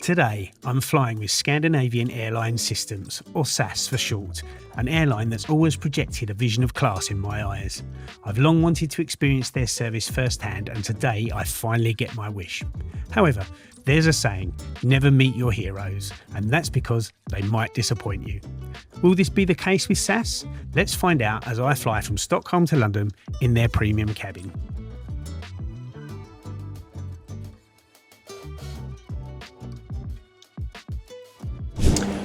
Today, I'm flying with Scandinavian Airlines Systems, or SAS for short, an airline that's always projected a vision of class in my eyes. I've long wanted to experience their service firsthand, and today I finally get my wish. However, there's a saying, never meet your heroes, and that's because they might disappoint you. Will this be the case with SAS? Let's find out as I fly from Stockholm to London in their premium cabin.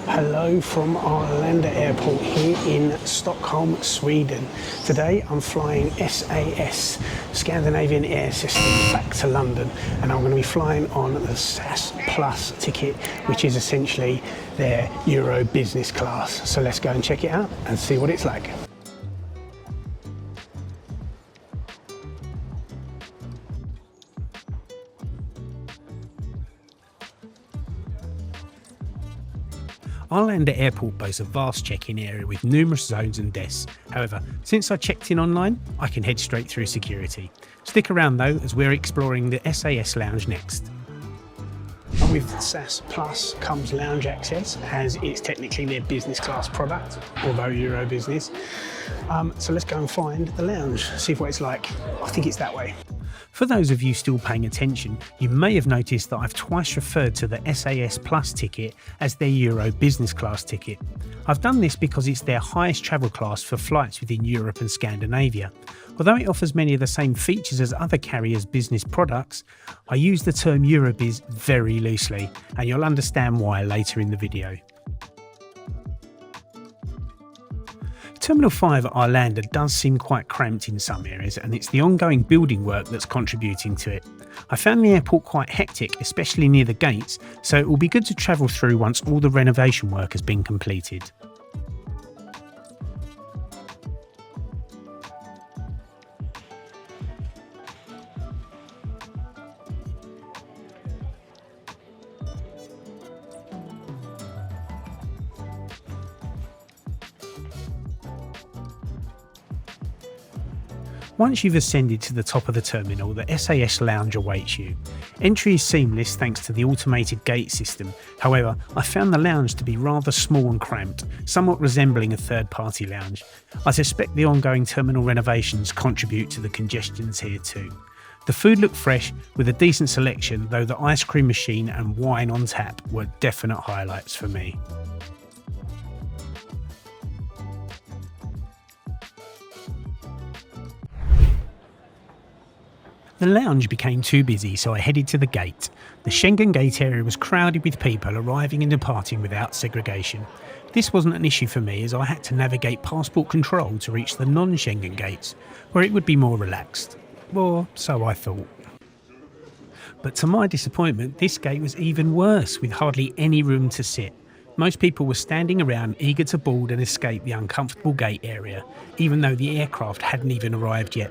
Hello from Arlanda Airport here in Stockholm, Sweden. Today I'm flying SAS, Scandinavian Air System, back to London, and I'm going to be flying on the SAS Plus ticket, which is essentially their Euro business class. So let's go and check it out and see what it's like. Arlanda Airport boasts a vast check-in area with numerous zones and desks. However, since I checked in online, I can head straight through security. Stick around though, as we're exploring the SAS lounge next. With SAS Plus comes lounge access, as it's technically their business class product, although Euro business. So let's go and find the lounge, see what it's like. I think it's that way. For those of you still paying attention, you may have noticed that I've twice referred to the SAS Plus ticket as their Euro business class ticket. I've done this because it's their highest travel class for flights within Europe and Scandinavia. Although it offers many of the same features as other carriers' business products, I use the term Euro-biz very loosely, and you'll understand why later in the video. Terminal 5 at Arlanda does seem quite cramped in some areas, and it's the ongoing building work that's contributing to it. I found the airport quite hectic, especially near the gates, so it will be good to travel through once all the renovation work has been completed. Once you've ascended to the top of the terminal, the SAS lounge awaits you. Entry is seamless thanks to the automated gate system. However, I found the lounge to be rather small and cramped, somewhat resembling a third-party lounge. I suspect the ongoing terminal renovations contribute to the congestions here too. The food looked fresh with a decent selection, though the ice cream machine and wine on tap were definite highlights for me. The lounge became too busy, so I headed to the gate. The Schengen gate area was crowded with people arriving and departing without segregation. This wasn't an issue for me, as I had to navigate passport control to reach the non-Schengen gates, where it would be more relaxed. Or so I thought. But to my disappointment, this gate was even worse, with hardly any room to sit. Most people were standing around eager to board and escape the uncomfortable gate area, even though the aircraft hadn't even arrived yet.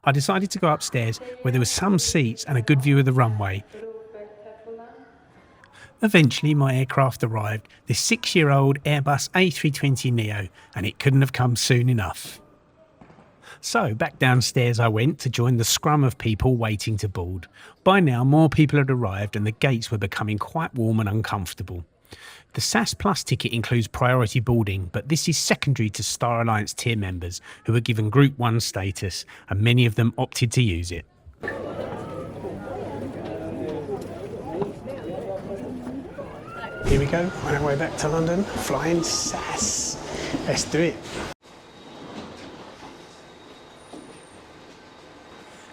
I decided to go upstairs where there were some seats and a good view of the runway. Eventually my aircraft arrived, the 6-year-old Airbus A320neo, and it couldn't have come soon enough. So back downstairs I went to join the scrum of people waiting to board. By now more people had arrived and the gates were becoming quite warm and uncomfortable. The SAS Plus ticket includes priority boarding, but this is secondary to Star Alliance tier members who are given Group 1 status, and many of them opted to use it. Here we go, on our way back to London, flying SAS. Let's do it.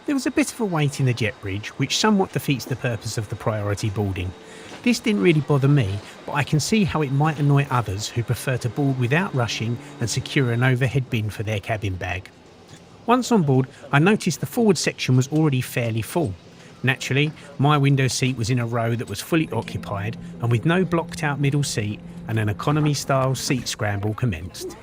There was a bit of a wait in the jet bridge, which somewhat defeats the purpose of the priority boarding. This didn't really bother me, but I can see how it might annoy others who prefer to board without rushing and secure an overhead bin for their cabin bag. Once on board, I noticed the forward section was already fairly full. Naturally, my window seat was in a row that was fully occupied, and with no blocked out middle seat, and an economy style seat scramble commenced.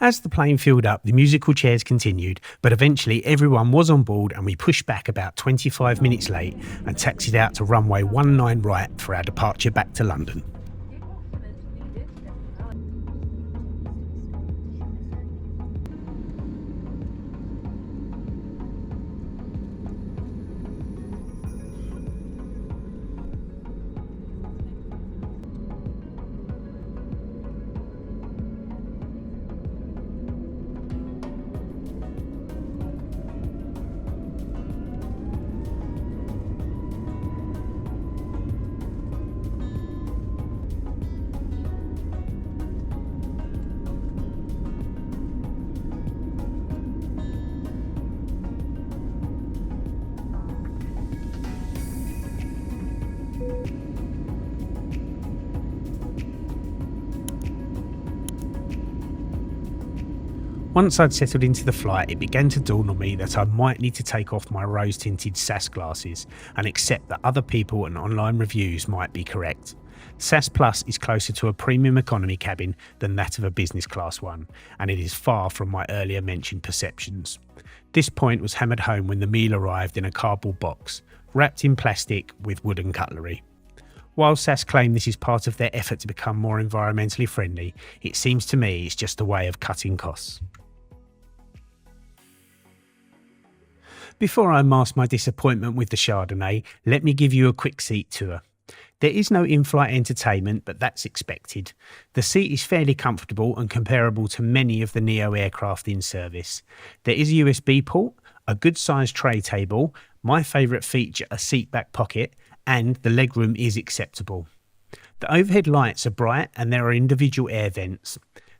As the plane filled up, the musical chairs continued, but eventually everyone was on board and we pushed back about 25 minutes late and taxied out to runway 19 right for our departure back to London. Once I'd settled into the flight, it began to dawn on me that I might need to take off my rose-tinted SAS glasses and accept that other people and online reviews might be correct. SAS Plus is closer to a premium economy cabin than that of a business class one, and it is far from my earlier mentioned perceptions. This point was hammered home when the meal arrived in a cardboard box, wrapped in plastic with wooden cutlery. While SAS claim this is part of their effort to become more environmentally friendly, it seems to me it's just a way of cutting costs. Before I mask my disappointment with the Chardonnay, let me give you a quick seat tour. There is no in-flight entertainment, but that's expected. The seat is fairly comfortable and comparable to many of the Neo aircraft in service. There is a USB port, a good-sized tray table, my favourite feature, a seat back pocket, and the legroom is acceptable. The overhead lights are bright and there are individual air vents.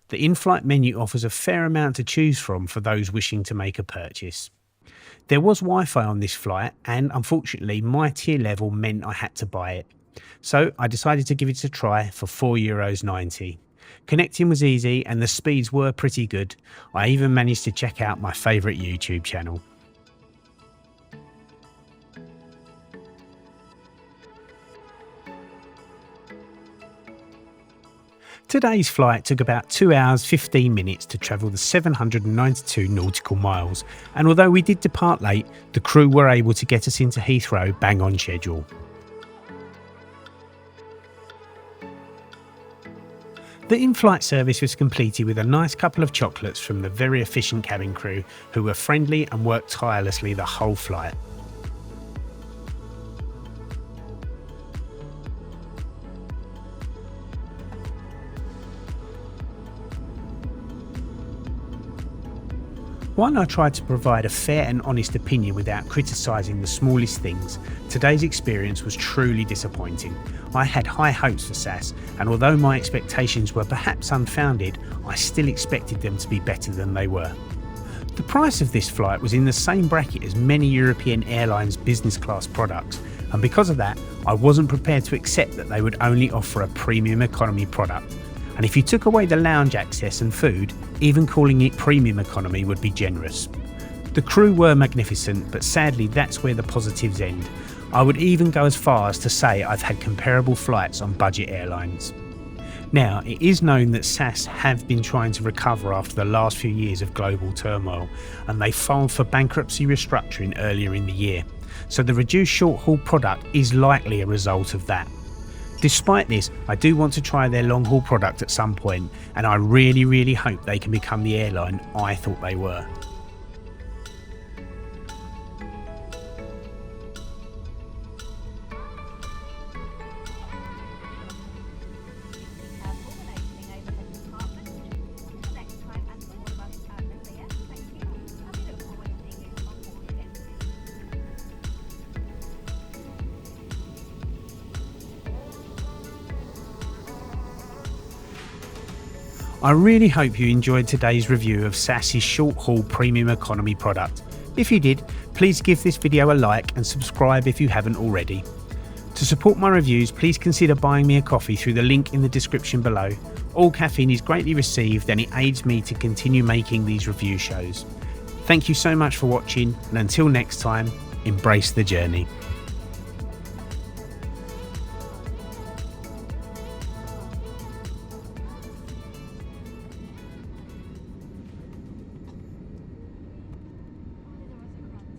The in-flight menu offers a fair amount to choose from for those wishing to make a purchase. There was Wi-Fi on this flight and unfortunately my tier level meant I had to buy it. So I decided to give it a try for €4.90. Connecting was easy and the speeds were pretty good. I even managed to check out my favourite YouTube channel. Today's flight took about 2 hours 15 minutes to travel the 792 nautical miles, and although we did depart late, the crew were able to get us into Heathrow bang on schedule. The in-flight service was completed with a nice couple of chocolates from the very efficient cabin crew who were friendly and worked tirelessly the whole flight. While I tried to provide a fair and honest opinion without criticising the smallest things, today's experience was truly disappointing. I had high hopes for SAS, and although my expectations were perhaps unfounded, I still expected them to be better than they were. The price of this flight was in the same bracket as many European airlines' business class products, and because of that, I wasn't prepared to accept that they would only offer a premium economy product. And if you took away the lounge access and food, even calling it premium economy would be generous. The crew were magnificent, but sadly that's where the positives end. I would even go as far as to say I've had comparable flights on budget airlines. Now, it is known that SAS have been trying to recover after the last few years of global turmoil, and they filed for bankruptcy restructuring earlier in the year. So the reduced short-haul product is likely a result of that. Despite this, I do want to try their long-haul product at some point, and I really hope they can become the airline I thought they were. I really hope you enjoyed today's review of SAS's short-haul premium economy product. If you did, please give this video a like and subscribe if you haven't already. To support my reviews, please consider buying me a coffee through the link in the description below. All caffeine is greatly received and it aids me to continue making these review shows. Thank you so much for watching, and until next time, embrace the journey.